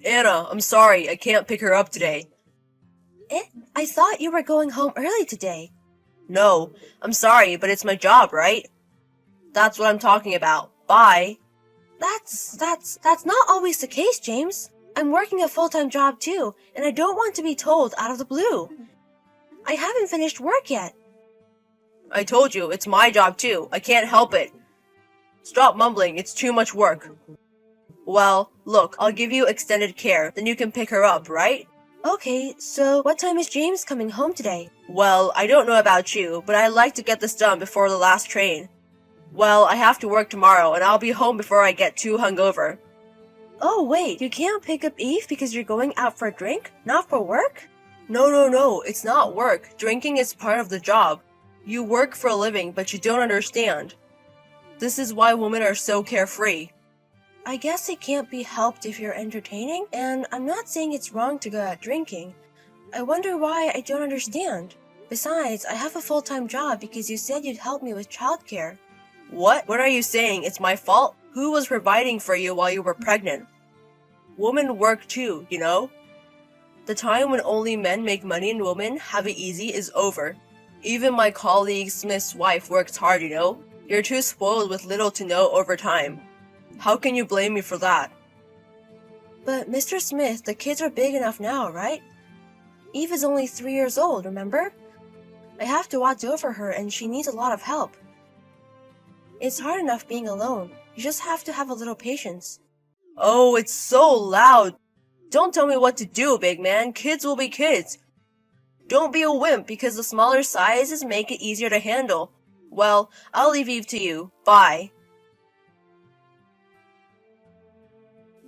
Anna, I'm sorry, I can't pick her up today. I thought you were going home early today. No, I'm sorry, but it's my job, right? That's what I'm talking about. Bye. That's not always the case, James. I'm working a full-time job too, and I don't want to be told out of the blue. I haven't finished work yet. I told you, it's my job too. I can't help it. Stop mumbling, it's too much work. Well, look, I'll give you extended care, then you can pick her up, right? Okay, so what time is James coming home today? Well, I don't know about you, but I'd like to get this done before the last train. Well, I have to work tomorrow, and I'll be home before I get too hungover. Oh wait, you can't pick up Eve because you're going out for a drink? Not for work? No, it's not work. Drinking is part of the job. You work for a living, but you don't understand. This is why women are so carefree. I guess it can't be helped if you're entertaining, and I'm not saying it's wrong to go out drinking. I wonder why I don't understand. Besides, I have a full-time job because you said you'd help me with childcare. What? What are you saying? It's my fault? Who was providing for you while you were pregnant? Women work too, you know? The time when only men make money and women have it easy is over. Even my colleague Smith's wife works hard, you know? You're too spoiled with little to no overtime. How can you blame me for that? But Mr. Smith, the kids are big enough now, right? Eve is only 3 years old, remember? I have to watch over her and she needs a lot of help. It's hard enough being alone. You just have to have a little patience. Oh, it's so loud. Don't tell me what to do, big man. Kids will be kids. Don't be a wimp because the smaller sizes make it easier to handle. Well, I'll leave Eve to you. Bye.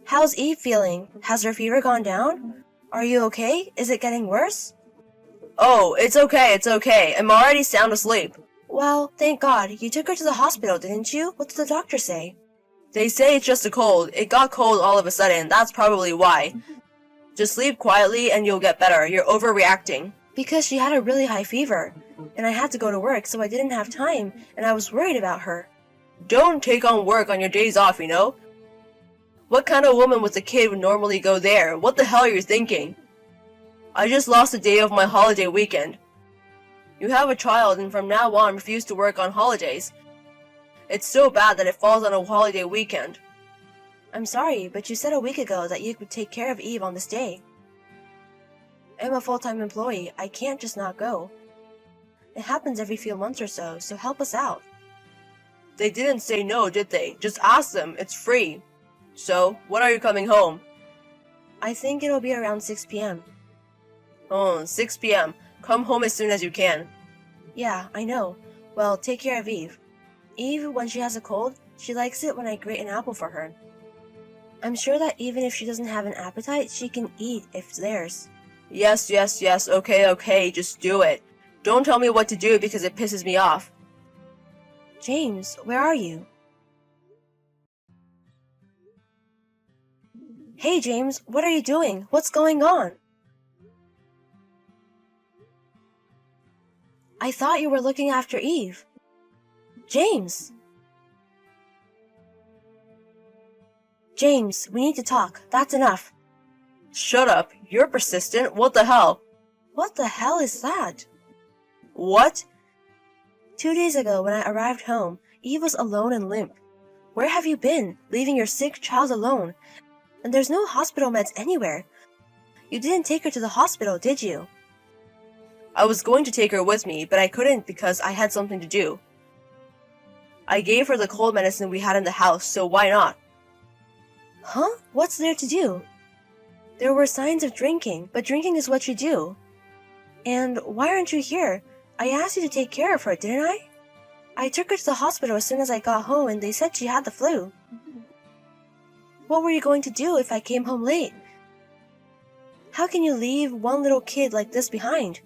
How's Eve feeling? Has her fever gone down? Are you okay? Is it getting worse? Oh, it's okay. I'm already sound asleep. Well, thank God. You took her to the hospital, didn't you? What did the doctor say? They say it's just a cold. It got cold all of a sudden. That's probably why. Just sleep quietly and you'll get better. You're overreacting. Because she had a really high fever. And I had to go to work, so I didn't have time, and I was worried about her. Don't take on work on your days off, you know? What kind of woman with a kid would normally go there? What the hell are you thinking? I just lost a day of my holiday weekend. You have a child and from now on refuse to work on holidays. It's so bad that it falls on a holiday weekend. I'm sorry, but you said a week ago that you could take care of Eve on this day. I'm a full-time employee. I can't just not go. It happens every few months or so, so help us out. They didn't say no, did they? Just ask them. It's free. So, when are you coming home? I think it'll be around 6 p.m. Oh, 6 p.m. Come home as soon as you can. Yeah, I know. Well, take care of Eve. Eve, when she has a cold, she likes it when I grate an apple for her. I'm sure that even if she doesn't have an appetite, she can eat if it's theirs. Yes. Okay, just do it. Don't tell me what to do because it pisses me off. James, where are you? Hey, James, what are you doing? What's going on? I thought you were looking after Eve. James! James, we need to talk. That's enough. Shut up. You're persistent. What the hell? What the hell is that? What? 2 days ago when I arrived home, Eve was alone and limp. Where have you been, leaving your sick child alone? And there's no hospital meds anywhere. You didn't take her to the hospital, did you? I was going to take her with me, but I couldn't because I had something to do. I gave her the cold medicine we had in the house, so why not? Huh? What's there to do? There were signs of drinking, but drinking is what you do. And why aren't you here? I asked you to take care of her, didn't I? I took her to the hospital as soon as I got home and they said she had the flu. What were you going to do if I came home late? How can you leave one little kid like this behind?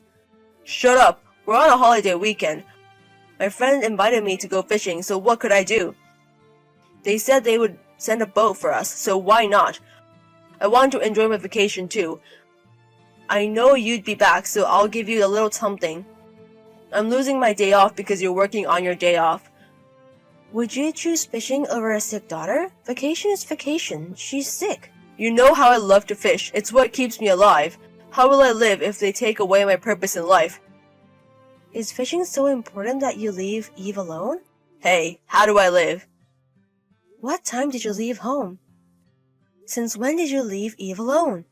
Shut up. We're on a holiday weekend. My friend invited me to go fishing, so what could I do? They said they would send a boat for us, so why not? I want to enjoy my vacation too. I know you'd be back, so I'll give you a little something. I'm losing my day off because you're working on your day off. Would you choose fishing over a sick daughter? Vacation is vacation. She's sick. You know how I love to fish. It's what keeps me alive. How will I live if they take away my purpose in life? Is fishing so important that you leave Eve alone? Hey, how do I live? What time did you leave home? Since when did you leave Eve alone?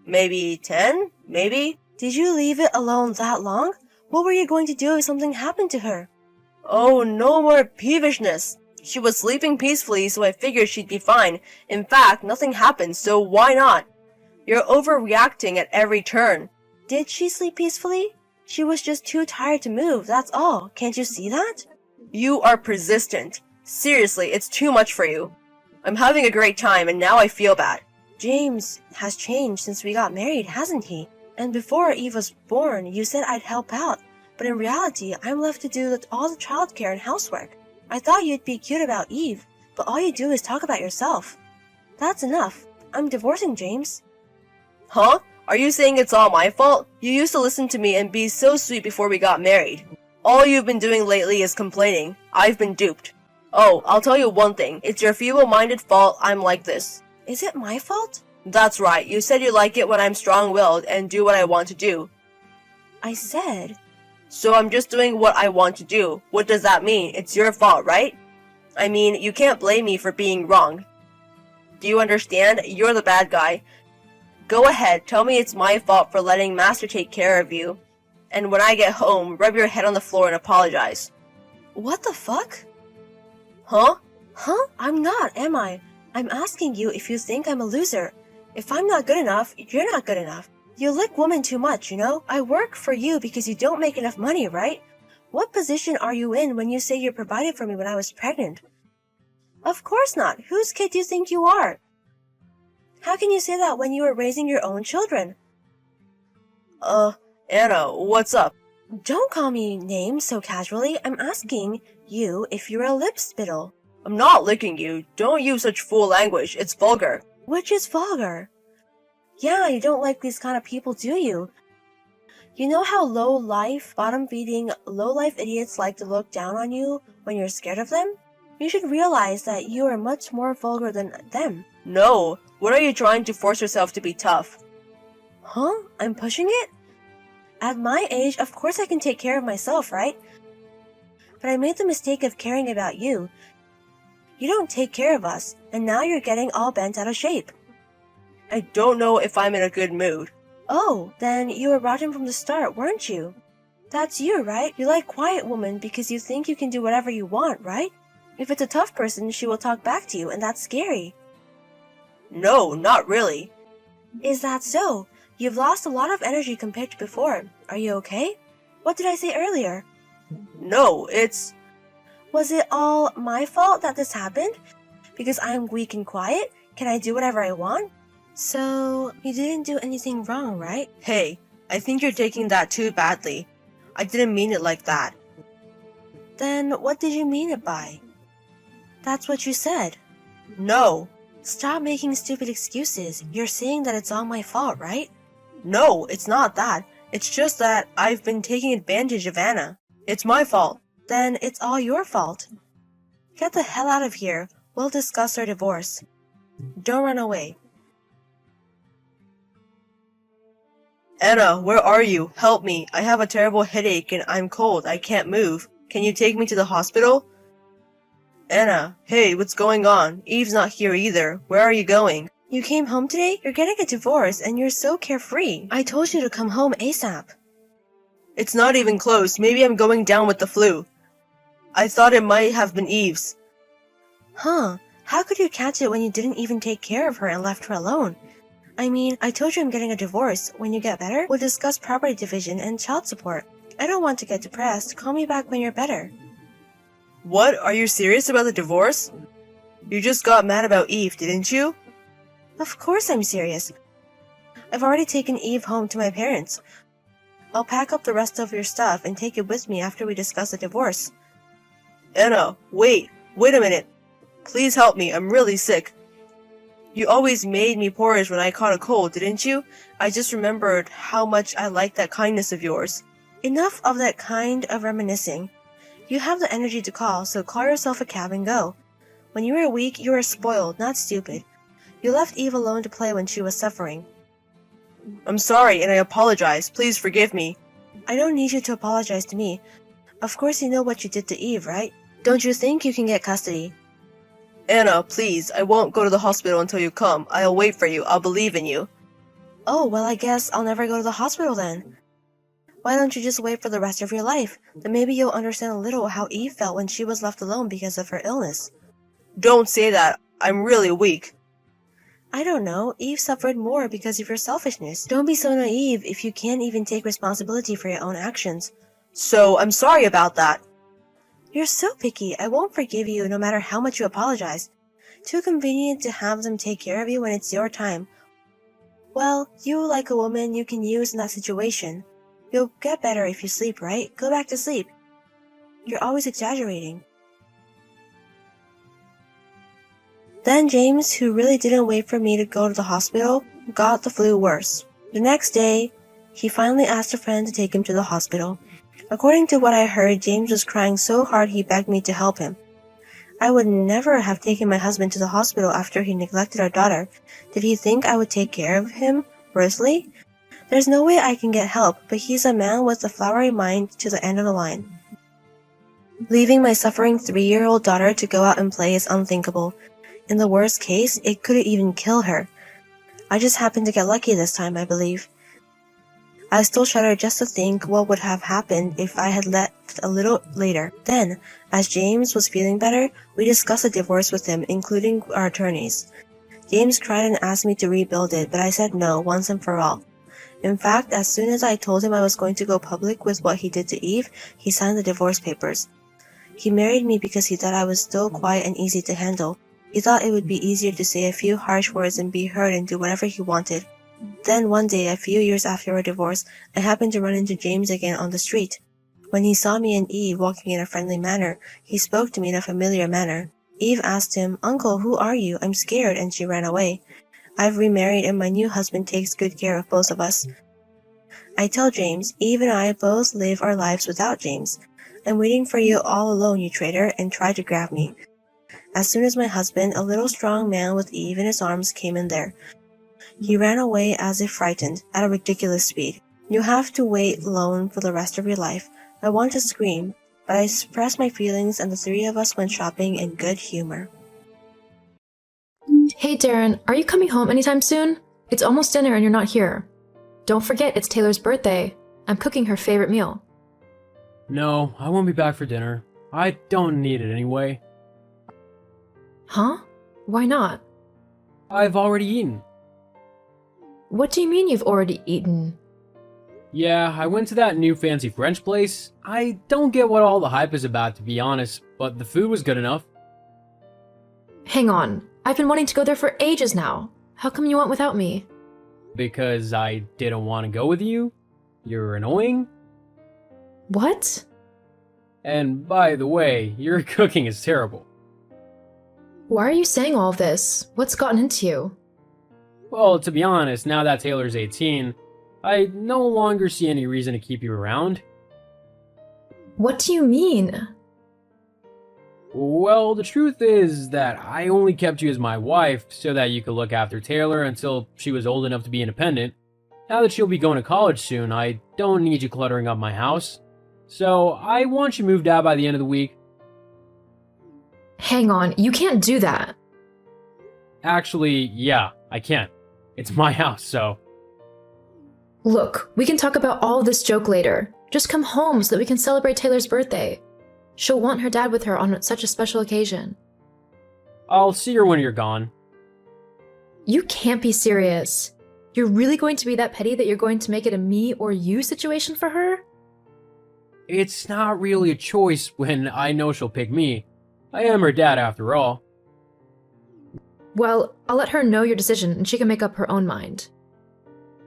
Maybe 10? Maybe? Did you leave it alone that long? What were you going to do if something happened to her? Oh, no more peevishness. She was sleeping peacefully, so I figured she'd be fine. In fact, nothing happened, so why not? You're overreacting at every turn. Did she sleep peacefully? She was just too tired to move, that's all. Can't you see that? You are persistent. Seriously, it's too much for you. I'm having a great time, and now I feel bad. James has changed since we got married, hasn't he? And before Eve was born, you said I'd help out. But in reality, I'm left to do all the childcare and housework. I thought you'd be cute about Eve, but all you do is talk about yourself. That's enough. I'm divorcing James. Huh? Are you saying it's all my fault? You used to listen to me and be so sweet before we got married. All you've been doing lately is complaining. I've been duped. Oh, I'll tell you one thing. It's your feeble-minded fault I'm like this. Is it my fault? That's right. You said you like it when I'm strong-willed and do what I want to do. I said... So I'm just doing what I want to do. What does that mean? It's your fault, right? I mean, you can't blame me for being wrong. Do you understand? You're the bad guy. Go ahead, tell me it's my fault for letting Master take care of you. And when I get home, rub your head on the floor and apologize. What the fuck? Huh? Huh? I'm not, am I? I'm asking you if you think I'm a loser. If I'm not good enough, you're not good enough. You lick women too much, you know? I work for you because you don't make enough money, right? What position are you in when you say you provided for me when I was pregnant? Of course not. Whose kid do you think you are? How can you say that when you were raising your own children? Anna, what's up? Don't call me names so casually. I'm asking you if you're a lip spittle. I'm not licking you. Don't use such fool language. It's vulgar. Which is vulgar. Yeah, you don't like these kind of people, do you? You know how low-life, bottom-feeding, low-life idiots like to look down on you when you're scared of them? You should realize that you are much more vulgar than them. No. What are you trying to force yourself to be tough? Huh? I'm pushing it? At my age, of course I can take care of myself, right? But I made the mistake of caring about you. You don't take care of us, and now you're getting all bent out of shape. I don't know if I'm in a good mood. Oh, then you were rotten from the start, weren't you? That's you, right? You like quiet women because you think you can do whatever you want, right? If it's a tough person, she will talk back to you, and that's scary. No, not really. Is that so? You've lost a lot of energy compared to before. Are you okay? What did I say earlier? No, it's... Was it all my fault that this happened? Because I'm weak and quiet? Can I do whatever I want? So, you didn't do anything wrong, right? Hey, I think you're taking that too badly. I didn't mean it like that. Then what did you mean it by? That's what you said. No. Stop making stupid excuses. You're saying that it's all my fault, right? No, it's not that. It's just that I've been taking advantage of Anna. It's my fault. Then it's all your fault. Get the hell out of here. We'll discuss our divorce. Don't run away. Anna, where are you? Help me. I have a terrible headache and I'm cold. I can't move. Can you take me to the hospital? Anna, hey, what's going on? Eve's not here either. Where are you going? You came home today? You're getting a divorce and you're so carefree. I told you to come home ASAP. It's not even close. Maybe I'm going down with the flu. I thought it might have been Eve's. Huh? How could you catch it when you didn't even take care of her and left her alone? I mean, I told you I'm getting a divorce. When you get better, we'll discuss property division and child support. I don't want to get depressed. Call me back when you're better. What? Are you serious about the divorce? You just got mad about Eve, didn't you? Of course I'm serious. I've already taken Eve home to my parents. I'll pack up the rest of your stuff and take it with me after we discuss the divorce. Anna, wait a minute. Please help me, I'm really sick. You always made me porridge when I caught a cold, didn't you? I just remembered how much I liked that kindness of yours. Enough of that kind of reminiscing. You have the energy to call, so call yourself a cab and go. When you were weak, you were spoiled, not stupid. You left Eve alone to play when she was suffering. I'm sorry and I apologize. Please forgive me. I don't need you to apologize to me. Of course you know what you did to Eve, right? Don't you think you can get custody? Anna, please, I won't go to the hospital until you come. I'll wait for you. I'll believe in you. Oh, well, I guess I'll never go to the hospital then. Why don't you just wait for the rest of your life? Then maybe you'll understand a little how Eve felt when she was left alone because of her illness. Don't say that. I'm really weak. I don't know. Eve suffered more because of your selfishness. Don't be so naive if you can't even take responsibility for your own actions. So, I'm sorry about that. You're so picky. I won't forgive you no matter how much you apologize. Too convenient to have them take care of you when it's your time. Well, you like a woman you can use in that situation. You'll get better if you sleep, right? Go back to sleep. You're always exaggerating. Then James, who really didn't wait for me to go to the hospital, got the flu worse. The next day, he finally asked a friend to take him to the hospital. According to what I heard, James was crying so hard he begged me to help him. I would never have taken my husband to the hospital after he neglected our daughter. Did he think I would take care of him worthily? There's no way I can get help, but he's a man with a flowery mind to the end of the line. Leaving my suffering 3-year-old daughter to go out and play is unthinkable. In the worst case, it could even kill her. I just happened to get lucky this time, I believe. I still shudder just to think what would have happened if I had left a little later. Then, as James was feeling better, we discussed a divorce with him, including our attorneys. James cried and asked me to rebuild it, but I said no once and for all. In fact, as soon as I told him I was going to go public with what he did to Eve, he signed the divorce papers. He married me because he thought I was still quiet and easy to handle. He thought it would be easier to say a few harsh words and be heard and do whatever he wanted. Then one day, a few years after our divorce, I happened to run into James again on the street. When he saw me and Eve walking in a friendly manner, he spoke to me in a familiar manner. Eve asked him, "Uncle, who are you? I'm scared," and she ran away. I've remarried and my new husband takes good care of both of us. I tell James, Eve and I both live our lives without James. I'm waiting for you all alone, you traitor, and try to grab me. As soon as my husband, a little strong man with Eve in his arms, came in there, he ran away as if frightened, at a ridiculous speed. You have to wait alone for the rest of your life. I want to scream, but I suppressed my feelings and the 3 of us went shopping in good humor. Hey Darren, are you coming home anytime soon? It's almost dinner and you're not here. Don't forget it's Taylor's birthday. I'm cooking her favorite meal. No, I won't be back for dinner. I don't need it anyway. Huh? Why not? I've already eaten. What do you mean you've already eaten? Yeah, I went to that new fancy French place. I don't get what all the hype is about, to be honest, but the food was good enough. Hang on, I've been wanting to go there for ages now. How come you went without me? Because I didn't want to go with you? You're annoying? What? And by the way, your cooking is terrible. Why are you saying all of this? What's gotten into you? Well, to be honest, now that Taylor's 18, I no longer see any reason to keep you around. What do you mean? Well, the truth is that I only kept you as my wife so that you could look after Taylor until she was old enough to be independent. Now that she'll be going to college soon, I don't need you cluttering up my house. So I want you moved out by the end of the week. Hang on, you can't do that. Actually, yeah, I can. It's my house, so... Look, we can talk about all of this joke later. Just come home so that we can celebrate Taylor's birthday. She'll want her dad with her on such a special occasion. I'll see her when you're gone. You can't be serious. You're really going to be that petty that you're going to make it a me or you situation for her? It's not really a choice when I know she'll pick me. I am her dad after all. Well, I'll let her know your decision and she can make up her own mind.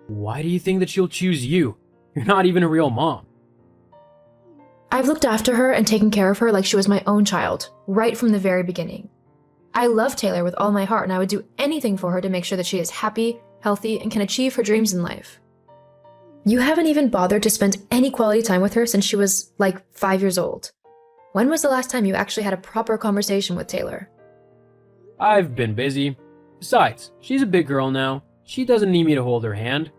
Why do you think that she'll choose you? You're not even a real mom. I've looked after her and taken care of her like she was my own child, right from the very beginning. I love Taylor with all my heart and I would do anything for her to make sure that she is happy, healthy, and can achieve her dreams in life. You haven't even bothered to spend any quality time with her since she was, like, 5 years old. When was the last time you actually had a proper conversation with Taylor? I've been busy. Besides, she's a big girl now. She doesn't need me to hold her hand.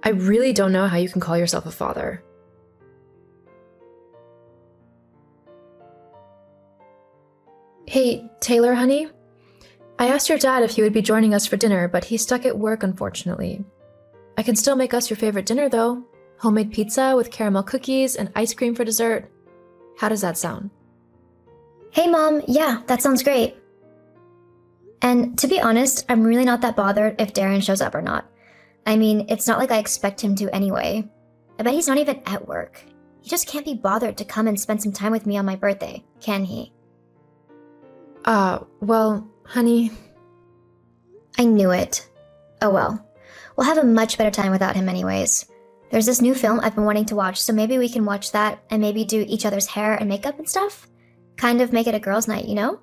I really don't know how you can call yourself a father. Hey, Taylor, honey? I asked your dad if he would be joining us for dinner, but he's stuck at work, unfortunately. I can still make us your favorite dinner, though. Homemade pizza with caramel cookies and ice cream for dessert. How does that sound? Hey Mom, yeah, that sounds great. And to be honest, I'm really not that bothered if Darren shows up or not. I mean, it's not like I expect him to anyway. I bet he's not even at work. He just can't be bothered to come and spend some time with me on my birthday, can he? Well, honey... I knew it. Oh well. We'll have a much better time without him anyways. There's this new film I've been wanting to watch, so maybe we can watch that and maybe do each other's hair and makeup and stuff? Kind of make it a girls' night, you know?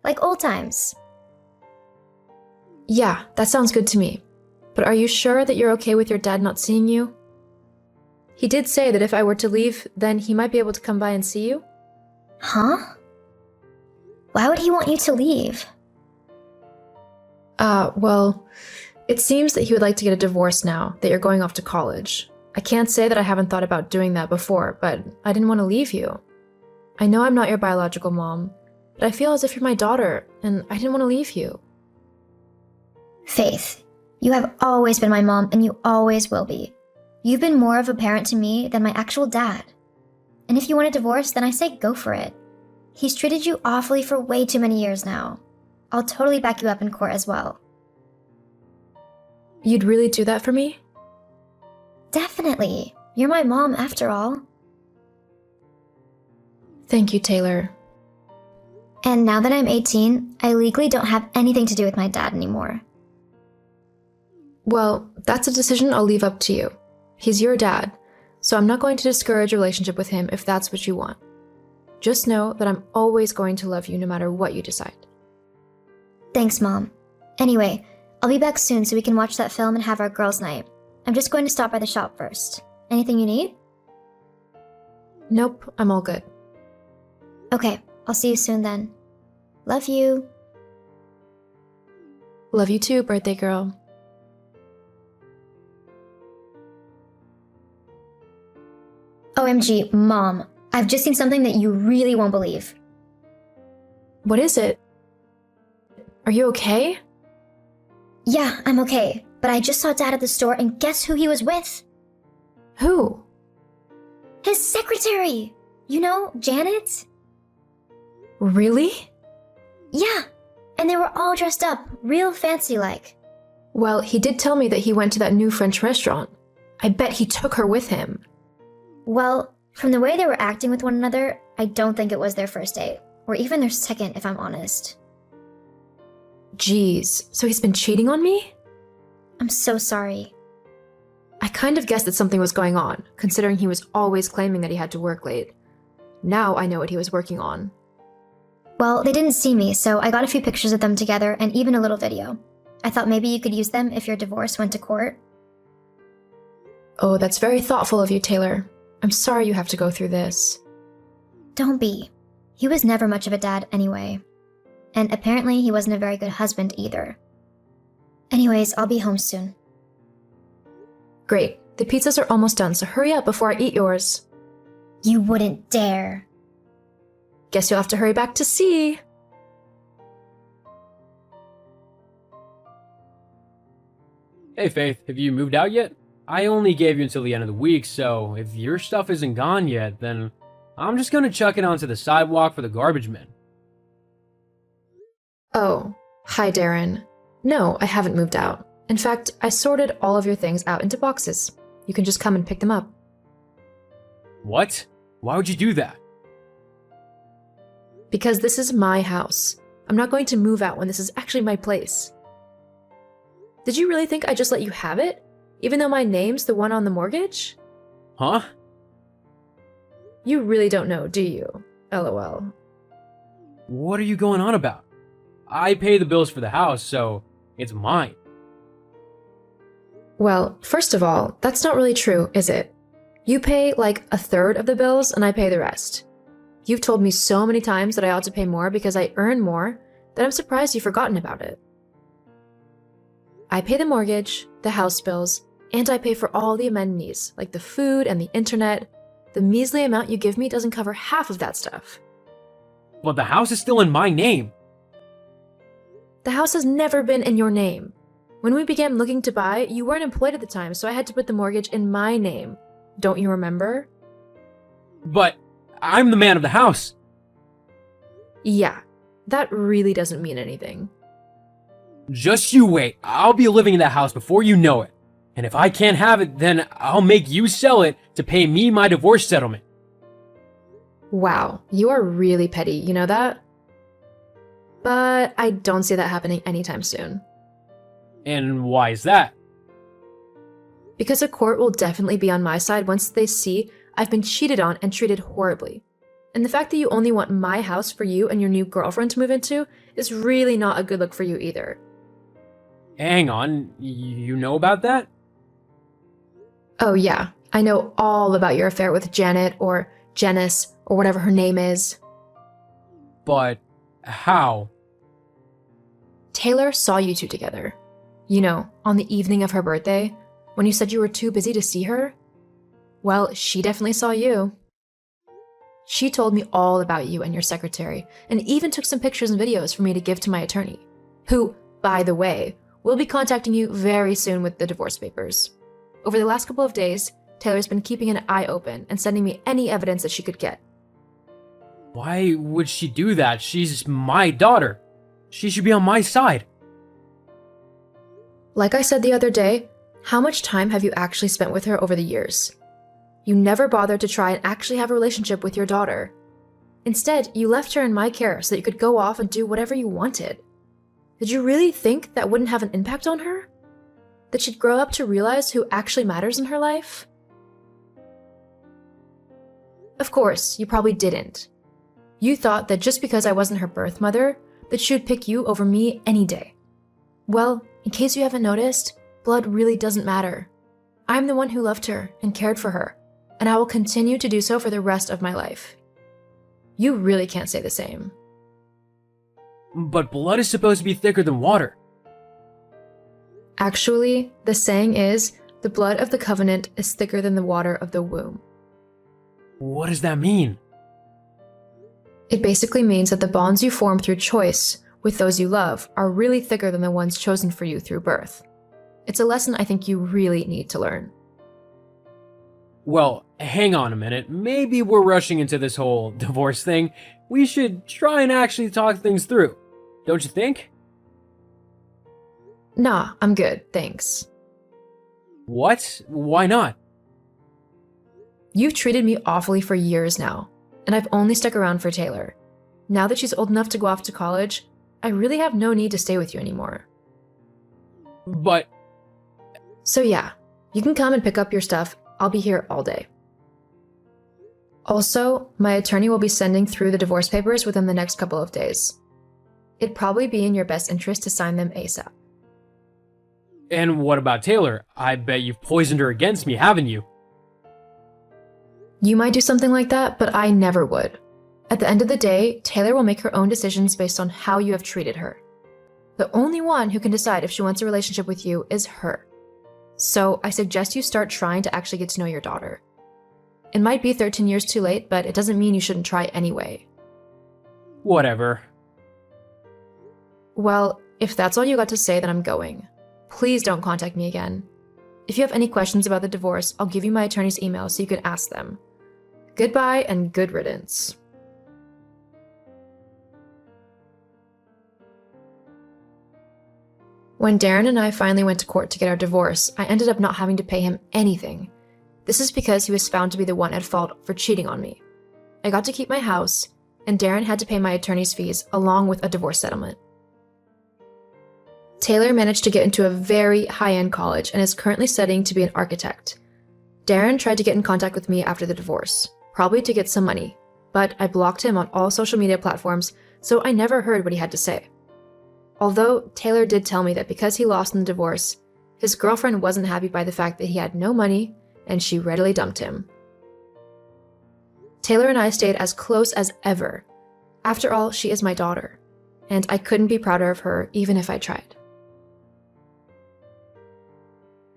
Like old times. Yeah, that sounds good to me. But are you sure that you're okay with your dad not seeing you? He did say that if I were to leave, then he might be able to come by and see you. Huh? Why would he want you to leave? Well, it seems that he would like to get a divorce now that you're going off to college. I can't say that I haven't thought about doing that before, but I didn't want to leave you. I know I'm not your biological mom, but I feel as if you're my daughter, and I didn't want to leave you. Faith, you have always been my mom and you always will be. You've been more of a parent to me than my actual dad. And if you want a divorce, then I say go for it. He's treated you awfully for way too many years now. I'll totally back you up in court as well. You'd really do that for me? Definitely. You're my mom after all. Thank you, Taylor. And now that I'm 18, I legally don't have anything to do with my dad anymore. Well, that's a decision I'll leave up to you. He's your dad, so I'm not going to discourage a relationship with him if that's what you want. Just know that I'm always going to love you no matter what you decide. Thanks, Mom. Anyway, I'll be back soon so we can watch that film and have our girls' night. I'm just going to stop by the shop first. Anything you need? Nope, I'm all good. Okay, I'll see you soon then. Love you. Love you too, birthday girl. OMG, Mom. I've just seen something that you really won't believe. What is it? Are you okay? Yeah, I'm okay. But I just saw Dad at the store and guess who he was with? Who? His secretary! You know, Janet? Really? Yeah, and they were all dressed up, real fancy-like. Well, he did tell me that he went to that new French restaurant. I bet he took her with him. Well, from the way they were acting with one another, I don't think it was their first date, or even their second, if I'm honest. Jeez, so he's been cheating on me? I'm so sorry. I kind of guessed that something was going on, considering he was always claiming that he had to work late. Now I know what he was working on. Well, they didn't see me, so I got a few pictures of them together and even a little video. I thought maybe you could use them if your divorce went to court. Oh, that's very thoughtful of you, Taylor. I'm sorry you have to go through this. Don't be. He was never much of a dad anyway. And apparently he wasn't a very good husband either. Anyways, I'll be home soon. Great. The pizzas are almost done, so hurry up before I eat yours. You wouldn't dare. Guess you'll have to hurry back to see. Hey Faith, have you moved out yet? I only gave you until the end of the week, so if your stuff isn't gone yet, then I'm just gonna chuck it onto the sidewalk for the garbage men. Oh, hi Darren. No, I haven't moved out. In fact, I sorted all of your things out into boxes. You can just come and pick them up. What? Why would you do that? Because this is my house. I'm not going to move out when this is actually my place. Did you really think I just let you have it? Even though my name's the one on the mortgage? Huh? You really don't know, do you? LOL. What are you going on about? I pay the bills for the house, so it's mine. Well, first of all, that's not really true, is it? You pay like a third of the bills and I pay the rest. You've told me so many times that I ought to pay more because I earn more that I'm surprised you've forgotten about it. I pay the mortgage, the house bills, and I pay for all the amenities, like the food and the internet. The measly amount you give me doesn't cover half of that stuff. But the house is still in my name. The house has never been in your name. When we began looking to buy, you weren't employed at the time, so I had to put the mortgage in my name. Don't you remember? But I'm the man of the house. Yeah, that really doesn't mean anything. Just you wait. I'll be living in that house before you know it. And if I can't have it, then I'll make you sell it to pay me my divorce settlement. Wow, you are really petty, you know that? But I don't see that happening anytime soon. And why is that? Because a court will definitely be on my side once they see I've been cheated on and treated horribly. And the fact that you only want my house for you and your new girlfriend to move into is really not a good look for you either. Hang on, you know about that? Oh yeah, I know all about your affair with Janet or Janice or whatever her name is. But how? Taylor saw you two together. You know, on the evening of her birthday, when you said you were too busy to see her? Well, she definitely saw you. She told me all about you and your secretary, and even took some pictures and videos for me to give to my attorney, who, by the way, will be contacting you very soon with the divorce papers. Over the last couple of days, Taylor's been keeping an eye open and sending me any evidence that she could get. Why would she do that? She's my daughter. She should be on my side. Like I said the other day, how much time have you actually spent with her over the years? You never bothered to try and actually have a relationship with your daughter. Instead, you left her in my care so that you could go off and do whatever you wanted. Did you really think that wouldn't have an impact on her? That she'd grow up to realize who actually matters in her life? Of course, you probably didn't. You thought that just because I wasn't her birth mother, that she would pick you over me any day. Well, in case you haven't noticed, blood really doesn't matter. I'm the one who loved her and cared for her, and I will continue to do so for the rest of my life. You really can't say the same. But blood is supposed to be thicker than water. Actually, the saying is, the blood of the covenant is thicker than the water of the womb. What does that mean? It basically means that the bonds you form through choice with those you love are really thicker than the ones chosen for you through birth. It's a lesson I think you really need to learn. Well, hang on a minute. Maybe we're rushing into this whole divorce thing. We should try and actually talk things through. Don't you think? Nah, I'm good, thanks. What? Why not? You've treated me awfully for years now, and I've only stuck around for Taylor. Now that she's old enough to go off to college, I really have no need to stay with you anymore. But... So yeah, you can come and pick up your stuff. I'll be here all day. Also, my attorney will be sending through the divorce papers within the next couple of days. It'd probably be in your best interest to sign them ASAP. And what about Taylor? I bet you've poisoned her against me, haven't you? You might do something like that, but I never would. At the end of the day, Taylor will make her own decisions based on how you have treated her. The only one who can decide if she wants a relationship with you is her. So I suggest you start trying to actually get to know your daughter. It might be 13 years too late, but it doesn't mean you shouldn't try anyway. Whatever. Well, if that's all you got to say, then I'm going. Please don't contact me again. If you have any questions about the divorce, I'll give you my attorney's email so you can ask them. Goodbye and good riddance. When Darren and I finally went to court to get our divorce, I ended up not having to pay him anything. This is because he was found to be the one at fault for cheating on me. I got to keep my house, and Darren had to pay my attorney's fees along with a divorce settlement. Taylor managed to get into a very high-end college and is currently studying to be an architect. Darren tried to get in contact with me after the divorce, probably to get some money, but I blocked him on all social media platforms, so I never heard what he had to say. Although Taylor did tell me that because he lost in the divorce, his girlfriend wasn't happy by the fact that he had no money and she readily dumped him. Taylor and I stayed as close as ever. After all, she is my daughter, and I couldn't be prouder of her even if I tried.